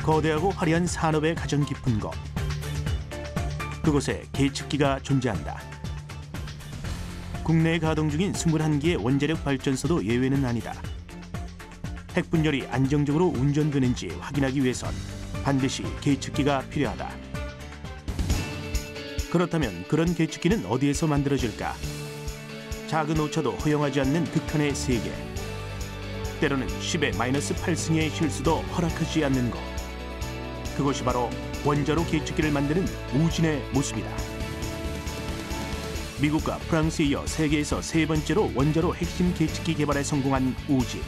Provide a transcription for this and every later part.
거대하고 화려한 산업의 가장 깊은 곳. 그곳에 계측기가 존재한다. 국내에 가동 중인 21개의 원자력 발전소도 예외는 아니다. 핵 분열이 안정적으로 운전되는지 확인하기 위해선 반드시 계측기가 필요하다. 그렇다면 그런 계측기는 어디에서 만들어질까? 작은 오차도 허용하지 않는 극한의 세계. 때로는 10의 -8승의 실수도 허락하지 않는 곳. 그것이 바로 원자로 계측기를 만드는 우진의 모습이다. 미국과 프랑스에 이어 세계에서 세 번째로 원자로 핵심 계측기 개발에 성공한 우진.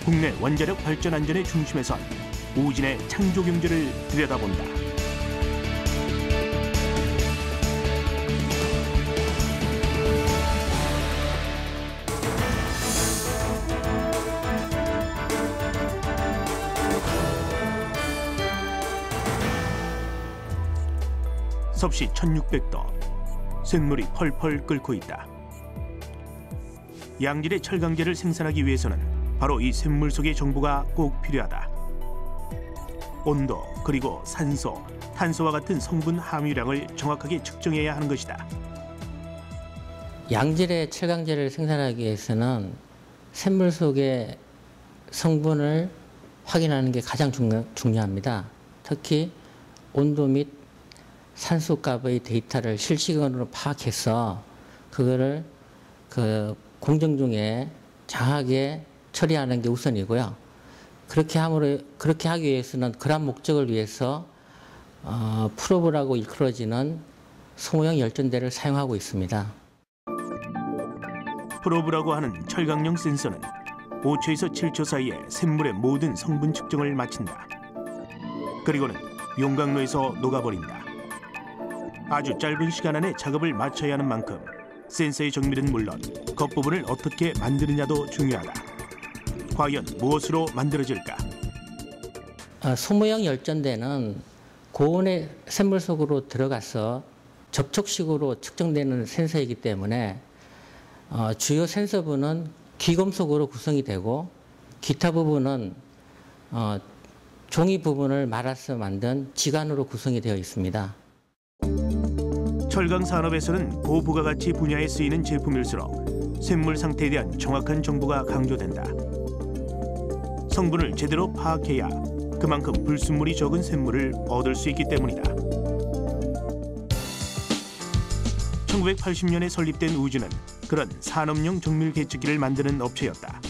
국내 원자력 발전 안전의 중심에선 우진의 창조 경제를 들여다본다. 섭씨 1600도, 쇳물이 펄펄 끓고 있다. 양질의 철강제를 생산하기 위해서는 바로 이 쇳물 속의 정보가 꼭 필요하다. 온도, 그리고 산소, 탄소와 같은 성분 함유량을 정확하게 측정해야 하는 것이다. 양질의 철강제를 생산하기 위해서는 쇳물 속의 성분을 확인하는 게 가장 중요합니다. 특히 온도 및 산소값의 데이터를 실시간으로 파악해서 그거를 공정 중에 정확하게 처리하는 게 우선이고요. 그렇게 하기 위해서는 그런 목적을 위해서 프로브라고 일컬어지는 소모형 열전대를 사용하고 있습니다. 프로브라고 하는 철강용 센서는 5초에서 7초 사이에 쇳물의 모든 성분 측정을 마친다. 그리고는 용광로에서 녹아버린다. 아주 짧은 시간 안에 작업을 마쳐야 하는 만큼 센서의 정밀은 물론 겉부분을 어떻게 만드느냐도 중요하다. 과연 무엇으로 만들어질까? 소모형 열전대는 고온의 쇳물 속으로 들어가서 접촉식으로 측정되는 센서이기 때문에 주요 센서부는 귀금속으로 구성이 되고 기타 부분은 종이 부분을 말아서 만든 지관으로 구성이 되어 있습니다. 철강 산업에서는 고부가가치 분야에 쓰이는 제품일수록 쇳물 상태에 대한 정확한 정보가 강조된다. 성분을 제대로 파악해야 그만큼 불순물이 적은 쇳물을 얻을 수 있기 때문이다. 1980년에 설립된 우진은 그런 산업용 정밀 계측기를 만드는 업체였다.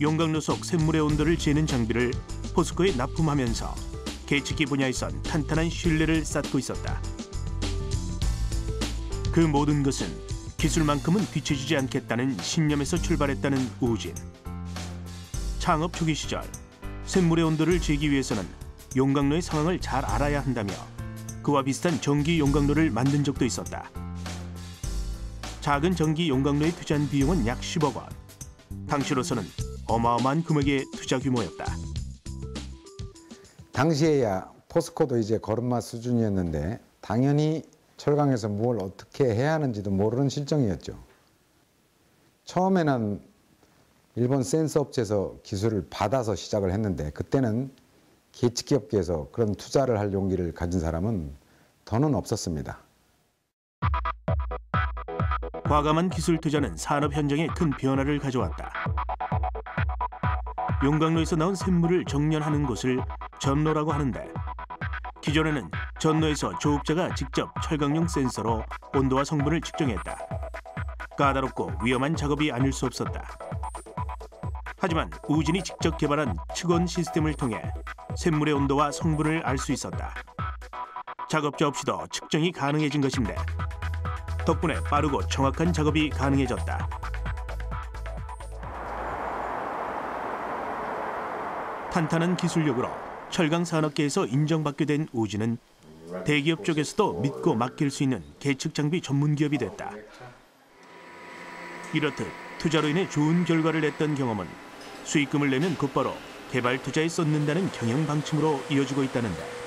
용광로 속 쇳물의 온도를 재는 장비를 포스코에 납품하면서 계측기 분야에선 탄탄한 신뢰를 쌓고 있었다. 그 모든 것은 기술만큼은 뒤처지지 않겠다는 신념에서 출발했다는 우진. 창업 초기 시절 쇳물의 온도를 재기 위해서는 용광로의 상황을 잘 알아야 한다며 그와 비슷한 전기 용광로를 만든 적도 있었다. 작은 전기 용광로에 투자한 비용은 약 10억 원. 당시로서는 어마어마한 금액의 투자 규모였다. 당시에야 포스코도 이제 걸음마 수준이었는데 당연히 철강에서 뭘 어떻게 해야 하는지도 모르는 실정이었죠. 처음에는 일본 센서 업체에서 기술을 받아서 시작을 했는데 그때는 계측기 업계에서 그런 투자를 할 용기를 가진 사람은 더는 없었습니다. 과감한 기술 투자는 산업 현장에 큰 변화를 가져왔다. 용광로에서 나온 쇳물을 정렬하는 곳을 전로라고 하는데 기존에는 전로에서 조업자가 직접 철강용 센서로 온도와 성분을 측정했다. 까다롭고 위험한 작업이 아닐 수 없었다. 하지만 우진이 직접 개발한 측온 시스템을 통해 쇳물의 온도와 성분을 알 수 있었다. 작업자 없이도 측정이 가능해진 것인데 덕분에 빠르고 정확한 작업이 가능해졌다. 탄탄한 기술력으로 철강 산업계에서 인정받게 된 우진은 대기업 쪽에서도 믿고 맡길 수 있는 계측 장비 전문 기업이 됐다. 이렇듯 투자로 인해 좋은 결과를 냈던 경험은 수익금을 내면 곧바로 개발 투자에 쏟는다는 경영 방침으로 이어지고 있다는데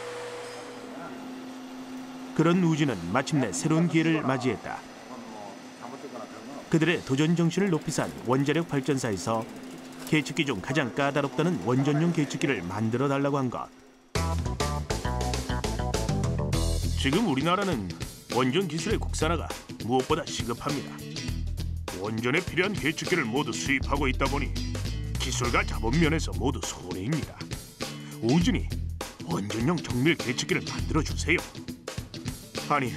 그런 우진은 마침내 새로운 기회를 맞이했다. 그들의 도전 정신을 높이 산 원자력 발전사에서 계측기 중 가장 까다롭다는 원전용 계측기를 만들어 달라고 한 것. 지금 우리나라는 원전 기술의 국산화가 무엇보다 시급합니다. 원전에 필요한 계측기를 모두 수입하고 있다 보니 기술과 자본 면에서 모두 손해입니다. 우진이 원전용 정밀 계측기를 만들어 주세요. 아니,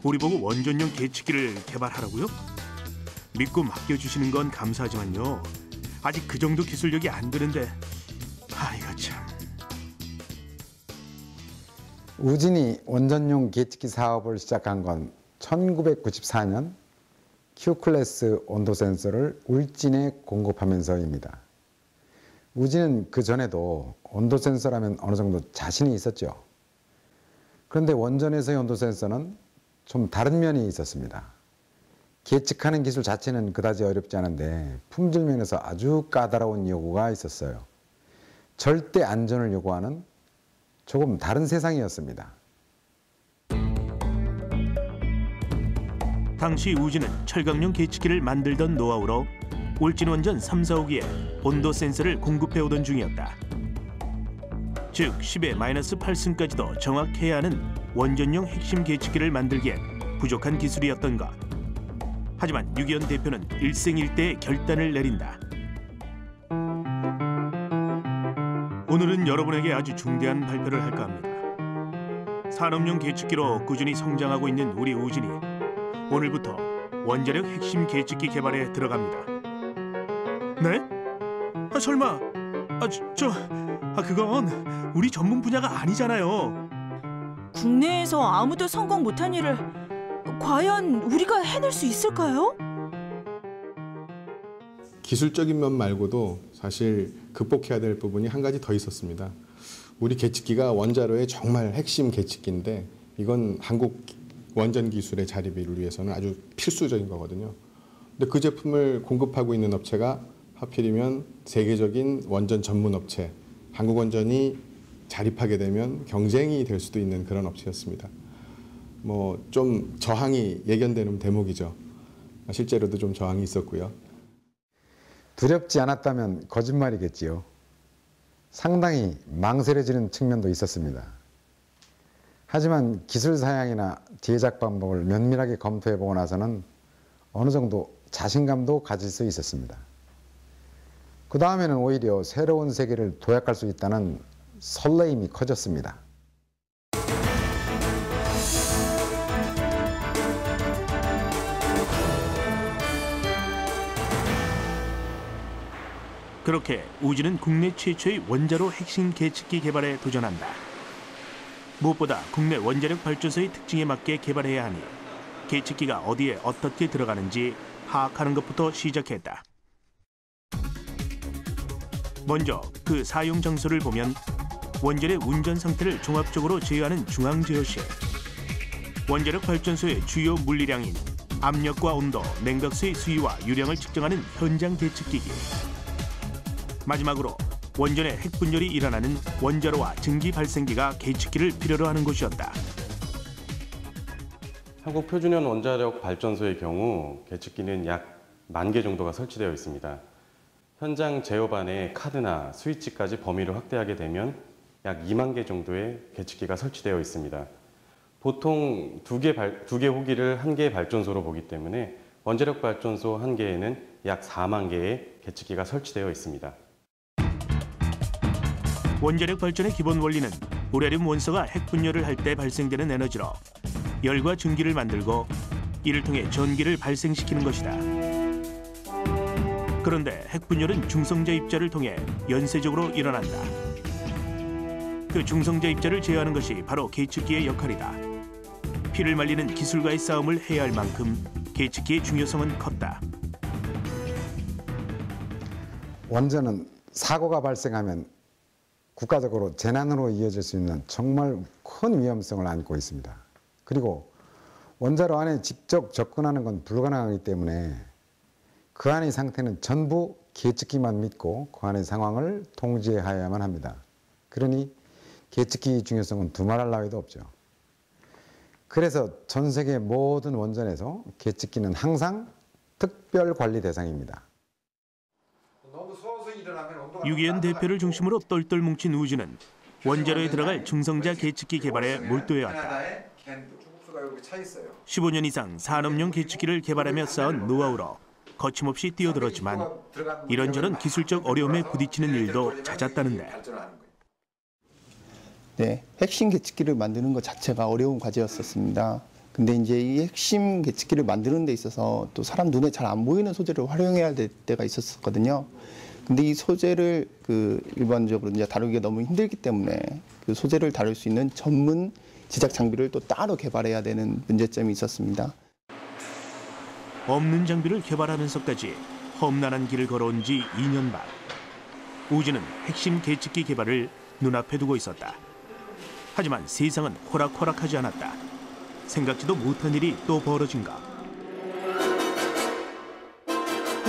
우리 보고 원전용 계측기를 개발하라고요? 믿고 맡겨주시는 건 감사하지만요, 아직 그 정도 기술력이 안 되는데, 이거 참. 우진이 원전용 계측기 사업을 시작한 건 1994년 Q클래스 온도 센서를 울진에 공급하면서입니다. 우진은 그 전에도 온도 센서라면 어느 정도 자신이 있었죠. 그런데 원전에서의 온도 센서는 좀 다른 면이 있었습니다. 계측하는 기술 자체는 그다지 어렵지 않은데 품질 면에서 아주 까다로운 요구가 있었어요. 절대 안전을 요구하는 조금 다른 세상이었습니다. 당시 우진은 철강용 계측기를 만들던 노하우로 울진 원전 3, 4, 5기에 온도 센서를 공급해오던 중이었다. 즉 10의 -8승까지도 정확해야 하는 원전용 핵심 계측기를 만들기엔 부족한 기술이었던 것. 하지만 유기현 대표는 일생일대의 결단을 내린다. 오늘은 여러분에게 아주 중대한 발표를 할까 합니다. 산업용 계측기로 꾸준히 성장하고 있는 우리 우진이 오늘부터 원자력 핵심 계측기 개발에 들어갑니다. 네? 설마 그건 우리 전문 분야가 아니잖아요. 국내에서 아무도 성공 못한 일을 과연 우리가 해낼 수 있을까요? 기술적인 면 말고도 사실 극복해야 될 부분이 한 가지 더 있었습니다. 우리 계측기가 원자로의 정말 핵심 계측기인데 이건 한국 원전 기술의 자리비를 위해서는 아주 필수적인 거거든요. 근데 그 제품을 공급하고 있는 업체가 하필이면 세계적인 원전 전문 업체, 한국원전이 자립하게 되면 경쟁이 될 수도 있는 그런 업체였습니다. 좀 저항이 예견되는 대목이죠. 실제로도 좀 저항이 있었고요. 두렵지 않았다면 거짓말이겠지요. 상당히 망설여지는 측면도 있었습니다. 하지만 기술 사양이나 제작 방법을 면밀하게 검토해보고 나서는 어느 정도 자신감도 가질 수 있었습니다. 그 다음에는 오히려 새로운 세계를 도약할 수 있다는 설레임이 커졌습니다. 그렇게 우진은 국내 최초의 원자로 핵심 계측기 개발에 도전한다. 무엇보다 국내 원자력 발전소의 특징에 맞게 개발해야 하니 계측기가 어디에 어떻게 들어가는지 파악하는 것부터 시작했다. 먼저 그 사용 장소를 보면 원전의 운전 상태를 종합적으로 제어하는 중앙제어실, 원자력 발전소의 주요 물리량인 압력과 온도, 냉각수의 수위와 유량을 측정하는 현장 계측기기, 마지막으로 원전의 핵분열이 일어나는 원자로와 증기 발생기가 계측기를 필요로 하는 곳이었다. 한국 표준형 원자력 발전소의 경우 계측기는 약 10,000개 정도가 설치되어 있습니다. 현장 제어반의 카드나 스위치까지 범위를 확대하게 되면 약 20,000개 정도의 계측기가 설치되어 있습니다. 보통 2개 호기를 1개의 발전소로 보기 때문에 원자력 발전소 1개에는 약 40,000개의 계측기가 설치되어 있습니다. 원자력 발전의 기본 원리는 우라늄 원소가 핵분열을 할 때 발생되는 에너지로 열과 증기를 만들고 이를 통해 전기를 발생시키는 것이다. 그런데 핵분열은 중성자 입자를 통해 연쇄적으로 일어난다. 그 중성자 입자를 제어하는 것이 바로 계측기의 역할이다. 피를 말리는 기술과의 싸움을 해야 할 만큼 계측기의 중요성은 컸다. 원전은 사고가 발생하면 국가적으로 재난으로 이어질 수 있는 정말 큰 위험성을 안고 있습니다. 그리고 원자로 안에 직접 접근하는 건 불가능하기 때문에 그 안의 상태는 전부 계측기만 믿고 그 안의 상황을 통제해야만 합니다. 그러니 계측기의 중요성은 두말할 나위도 없죠. 그래서 전 세계 모든 원전에서 계측기는 항상 특별 관리 대상입니다. 너무 서서히 유기현 대표를 중심으로 똘똘 뭉친 우주는 원자로에 들어갈 중성자 계측기 개발에 몰두해 왔다. 15년 이상 산업용 계측기를 개발하며 쌓은 노하우로 거침없이 뛰어들었지만 이런저런 기술적 어려움에 부딪히는 일도 잦았다는데. 네, 핵심 계측기를 만드는 것 자체가 어려운 과제였었습니다. 근데 이제 이 핵심 계측기를 만드는 데 있어서 또 사람 눈에 잘 안 보이는 소재를 활용해야 될 때가 있었거든요. 근데 이 소재를 일반적으로 이제 다루기가 너무 힘들기 때문에 그 소재를 다룰 수 있는 전문 제작 장비를 또 따로 개발해야 되는 문제점이 있었습니다. 없는 장비를 개발하면서까지 험난한 길을 걸어온 지 2년 반. 우주는 핵심 계측기 개발을 눈앞에 두고 있었다. 하지만 세상은 호락호락하지 않았다. 생각지도 못한 일이 또 벌어진가.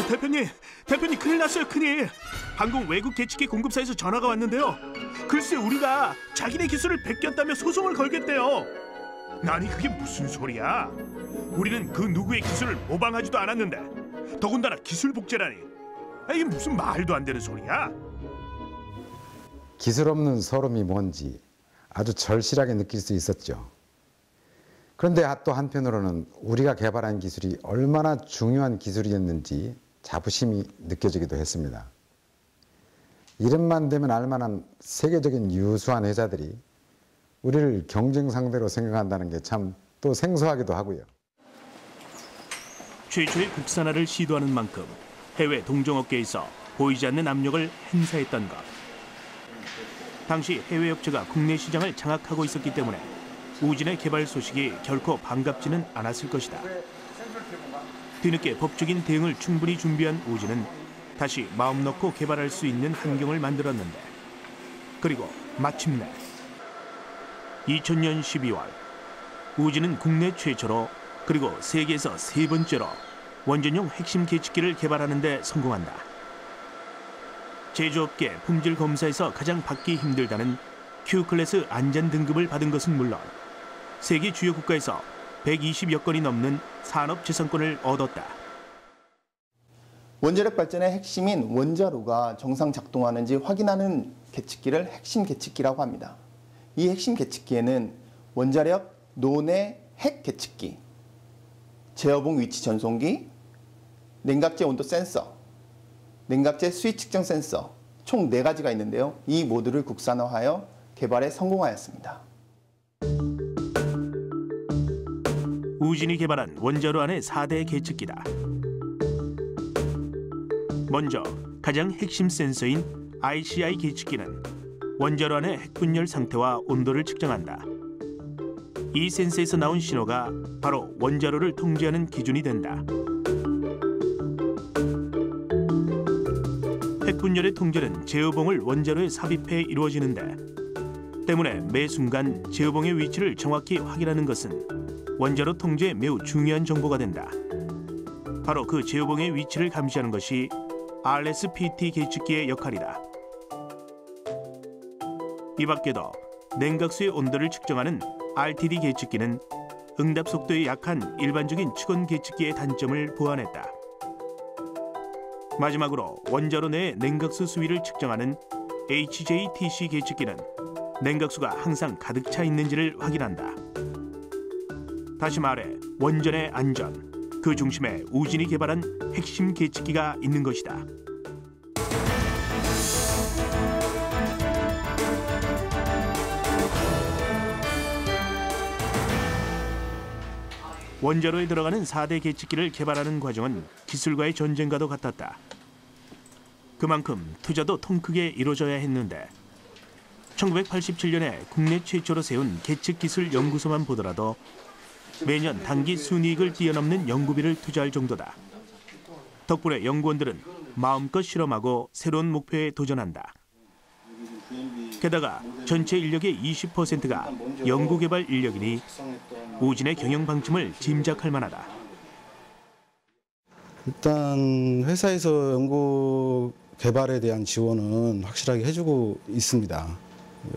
대표님 큰일 났어요, 큰일. 방금 외국 계측기 공급사에서 전화가 왔는데요. 글쎄 우리가 자기네 기술을 베꼈다며 소송을 걸겠대요. 아니 그게 무슨 소리야. 우리는 그 누구의 기술을 모방하지도 않았는데 더군다나 기술 복제라니. 이게 무슨 말도 안 되는 소리야. 기술 없는 서름이 뭔지 아주 절실하게 느낄 수 있었죠. 그런데 또 한편으로는 우리가 개발한 기술이 얼마나 중요한 기술이었는지 자부심이 느껴지기도 했습니다. 이름만 되면 알만한 세계적인 유수한 회사들이 우리를 경쟁 상대로 생각한다는 게 참 또 생소하기도 하고요. 최초의 국산화를 시도하는 만큼 해외 동종업계에서 보이지 않는 압력을 행사했던 것. 당시 해외 업체가 국내 시장을 장악하고 있었기 때문에 우진의 개발 소식이 결코 반갑지는 않았을 것이다. 뒤늦게 법적인 대응을 충분히 준비한 우진은 다시 마음 놓고 개발할 수 있는 환경을 만들었는데, 그리고 마침내 2000년 12월 우진은 국내 최초로 그리고 세계에서 세 번째로 원전용 핵심 계측기를 개발하는 데 성공한다. 제조업계 품질 검사에서 가장 받기 힘들다는 Q클래스 안전 등급을 받은 것은 물론 세계 주요 국가에서 120여 건이 넘는 산업재산권을 얻었다. 원자력 발전의 핵심인 원자로가 정상 작동하는지 확인하는 계측기를 핵심 계측기라고 합니다. 이 핵심 계측기에는 원자력 노내 핵 계측기, 제어봉 위치 전송기, 냉각제 온도 센서, 냉각제 수위 측정 센서 총 4가지가 있는데요. 이 모두를 국산화하여 개발에 성공하였습니다. 우진이 개발한 원자로 안의 4대 계측기다. 먼저 가장 핵심 센서인 ICI 계측기는 원자로 안의 핵분열 상태와 온도를 측정한다. 이 센서에서 나온 신호가 바로 원자로를 통제하는 기준이 된다. 핵분열의 통제는 제어봉을 원자로에 삽입해 이루어지는데, 때문에 매 순간 제어봉의 위치를 정확히 확인하는 것은 원자로 통제에 매우 중요한 정보가 된다. 바로 그 제어봉의 위치를 감시하는 것이 RSPT 계측기의 역할이다. 이 밖에도 냉각수의 온도를 측정하는 RTD 계측기는 응답 속도에 약한 일반적인 측온 계측기의 단점을 보완했다. 마지막으로 원자로 내의 냉각수 수위를 측정하는 HJTC 계측기는 냉각수가 항상 가득 차 있는지를 확인한다. 다시 말해 원전의 안전, 그 중심에 우진이 개발한 핵심 계측기가 있는 것이다. 원자로에 들어가는 4대 계측기를 개발하는 과정은 기술과의 전쟁과도 같았다. 그만큼 투자도 통 크게 이루어져야 했는데 1987년에 국내 최초로 세운 계측기술연구소만 보더라도 매년 단기 순이익을 뛰어넘는 연구비를 투자할 정도다. 덕분에 연구원들은 마음껏 실험하고 새로운 목표에 도전한다. 게다가 전체 인력의 20%가 연구개발 인력이니 우진의 경영 방침을 짐작할 만하다. 일단 회사에서 연구 개발에 대한 지원은 확실하게 해주고 있습니다.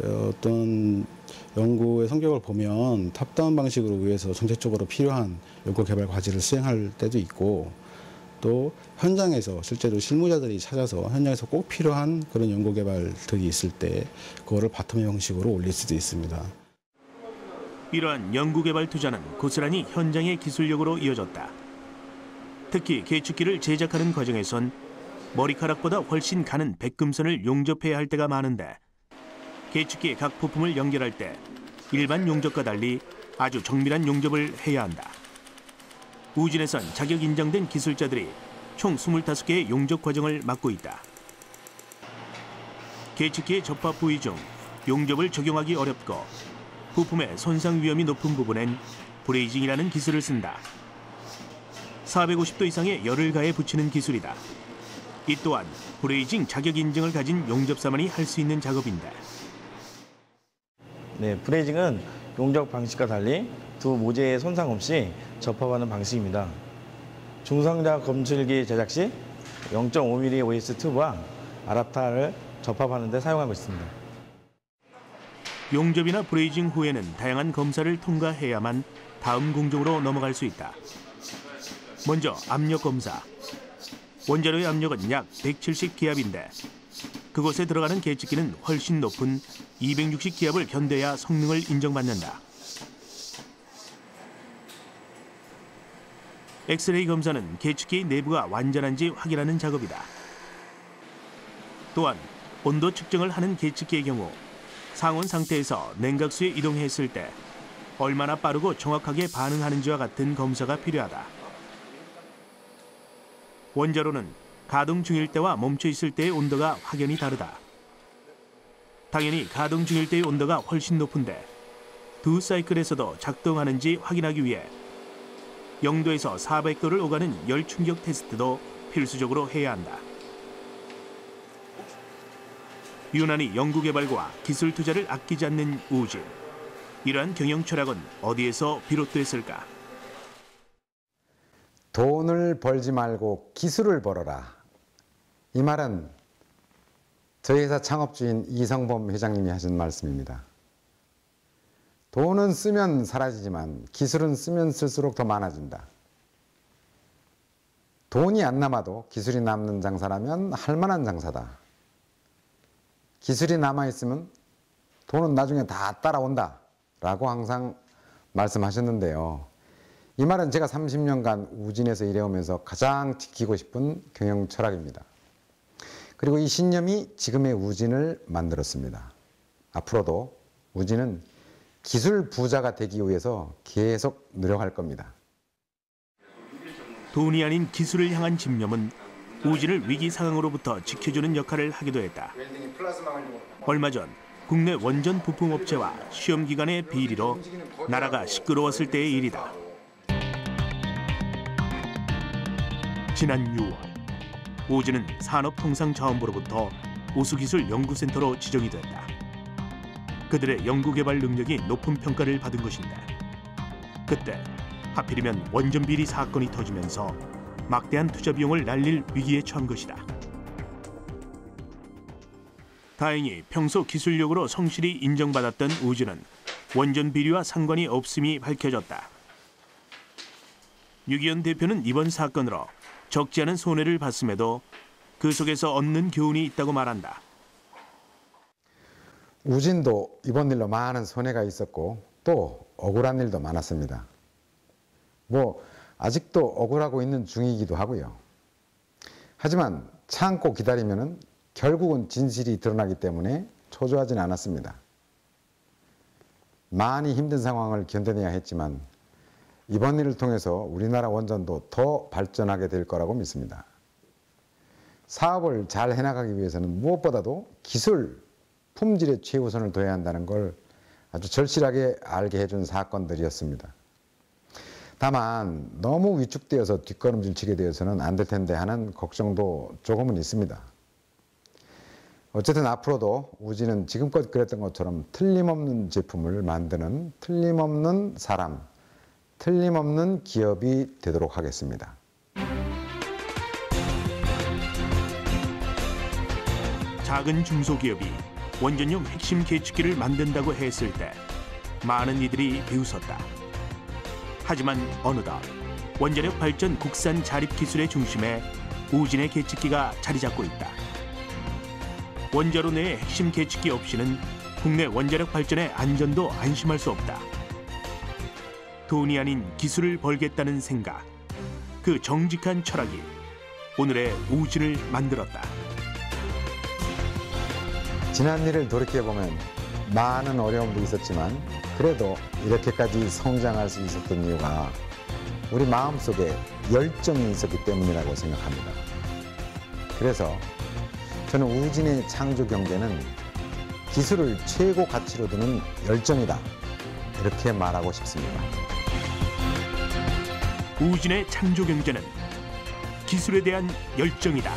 어떤 연구의 성격을 보면 탑다운 방식으로 위해서 정책적으로 필요한 연구 개발 과제를 수행할 때도 있고, 또 현장에서 실제로 실무자들이 찾아서 현장에서 꼭 필요한 그런 연구 개발들이 있을 때 그거를 바텀 형식으로 올릴 수도 있습니다. 이러한 연구개발 투자는 고스란히 현장의 기술력으로 이어졌다. 특히 계측기를 제작하는 과정에선 머리카락보다 훨씬 가는 백금선을 용접해야 할 때가 많은데 계측기의 각 부품을 연결할 때 일반 용접과 달리 아주 정밀한 용접을 해야 한다. 우진에선 자격 인정된 기술자들이 총 25개의 용접 과정을 맡고 있다. 계측기의 접합 부위 중 용접을 적용하기 어렵고 부품의 손상 위험이 높은 부분엔 브레이징이라는 기술을 쓴다. 450도 이상의 열을 가해 붙이는 기술이다. 이 또한 브레이징 자격 인증을 가진 용접사만이 할 수 있는 작업인데. 네, 브레이징은 용접 방식과 달리 두 모재의 손상 없이 접합하는 방식입니다. 중성자 검출기 제작 시 0.5mm OS 튜브와 아답터를 접합하는 데 사용하고 있습니다. 용접이나 브레이징 후에는 다양한 검사를 통과해야만 다음 공정으로 넘어갈 수 있다. 먼저 압력 검사. 원자로의 압력은 약 170기압인데 그곳에 들어가는 계측기는 훨씬 높은 260기압을 견뎌야 성능을 인정받는다. 엑스레이 검사는 계측기 내부가 완전한지 확인하는 작업이다. 또한 온도 측정을 하는 계측기의 경우 상온 상태에서 냉각수에 이동했을 때 얼마나 빠르고 정확하게 반응하는지와 같은 검사가 필요하다. 원자로는 가동 중일 때와 멈춰 있을 때의 온도가 확연히 다르다. 당연히 가동 중일 때의 온도가 훨씬 높은데 두 사이클에서도 작동하는지 확인하기 위해 0도에서 400도를 오가는 열 충격 테스트도 필수적으로 해야 한다. 유난히 연구개발과 기술 투자를 아끼지 않는 우진. 이러한 경영 철학은 어디에서 비롯됐을까? 돈을 벌지 말고 기술을 벌어라. 이 말은 저희 회사 창업주인 이성범 회장님이 하신 말씀입니다. 돈은 쓰면 사라지지만 기술은 쓰면 쓸수록 더 많아진다. 돈이 안 남아도 기술이 남는 장사라면 할만한 장사다. 기술이 남아있으면 돈은 나중에 다 따라온다 라고 항상 말씀하셨는데요. 이 말은 제가 30년간 우진에서 일해오면서 가장 지키고 싶은 경영 철학입니다. 그리고 이 신념이 지금의 우진을 만들었습니다. 앞으로도 우진은 기술 부자가 되기 위해서 계속 노력할 겁니다. 돈이 아닌 기술을 향한 집념은 우진을 위기 상황으로부터 지켜주는 역할을 하기도 했다. 얼마 전 국내 원전 부품업체와 시험기관의 비리로 나라가 시끄러웠을 때의 일이다. 지난 6월 우진은 산업통상자원부로부터 우수기술연구센터로 지정이 됐다. 그들의 연구개발 능력이 높은 평가를 받은 것인데 그때 하필이면 원전 비리 사건이 터지면서 막대한 투자 비용을 날릴 위기에 처한 것이다. 다행히 평소 기술력으로 성실히 인정받았던 우진은 원전 비리와 상관이 없음이 밝혀졌다. 유기현 대표는 이번 사건으로 적지 않은 손해를 봤음에도 그 속에서 얻는 교훈이 있다고 말한다. 우진도 이번 일로 많은 손해가 있었고 또 억울한 일도 많았습니다. 아직도 억울하고 있는 중이기도 하고요. 하지만 참고 기다리면은 결국은 진실이 드러나기 때문에 초조하지는 않았습니다. 많이 힘든 상황을 견뎌내야 했지만 이번 일을 통해서 우리나라 원전도 더 발전하게 될 거라고 믿습니다. 사업을 잘 해나가기 위해서는 무엇보다도 기술, 품질에 최우선을 둬야 한다는 걸 아주 절실하게 알게 해준 사건들이었습니다. 다만 너무 위축되어서 뒷걸음질 치게 되어서는 안 될 텐데 하는 걱정도 조금은 있습니다. 어쨌든 앞으로도 우진은 지금껏 그랬던 것처럼 틀림없는 제품을 만드는 틀림없는 사람, 틀림없는 기업이 되도록 하겠습니다. 작은 중소기업이 원전용 핵심 계측기를 만든다고 했을 때 많은 이들이 비웃었다. 하지만 어느덧 원자력 발전 국산 자립 기술의 중심에 우진의 계측기가 자리 잡고 있다. 원자로 내의 핵심 계측기 없이는 국내 원자력 발전의 안전도 안심할 수 없다. 돈이 아닌 기술을 벌겠다는 생각, 그 정직한 철학이 오늘의 우진을 만들었다. 지난 일을 돌이켜보면 많은 어려움도 있었지만 그래도 이렇게까지 성장할 수 있었던 이유가 우리 마음속에 열정이 있었기 때문이라고 생각합니다. 그래서 저는 우진의 창조 경제는 기술을 최고 가치로 두는 열정이다, 이렇게 말하고 싶습니다. 우진의 창조 경제는 기술에 대한 열정이다.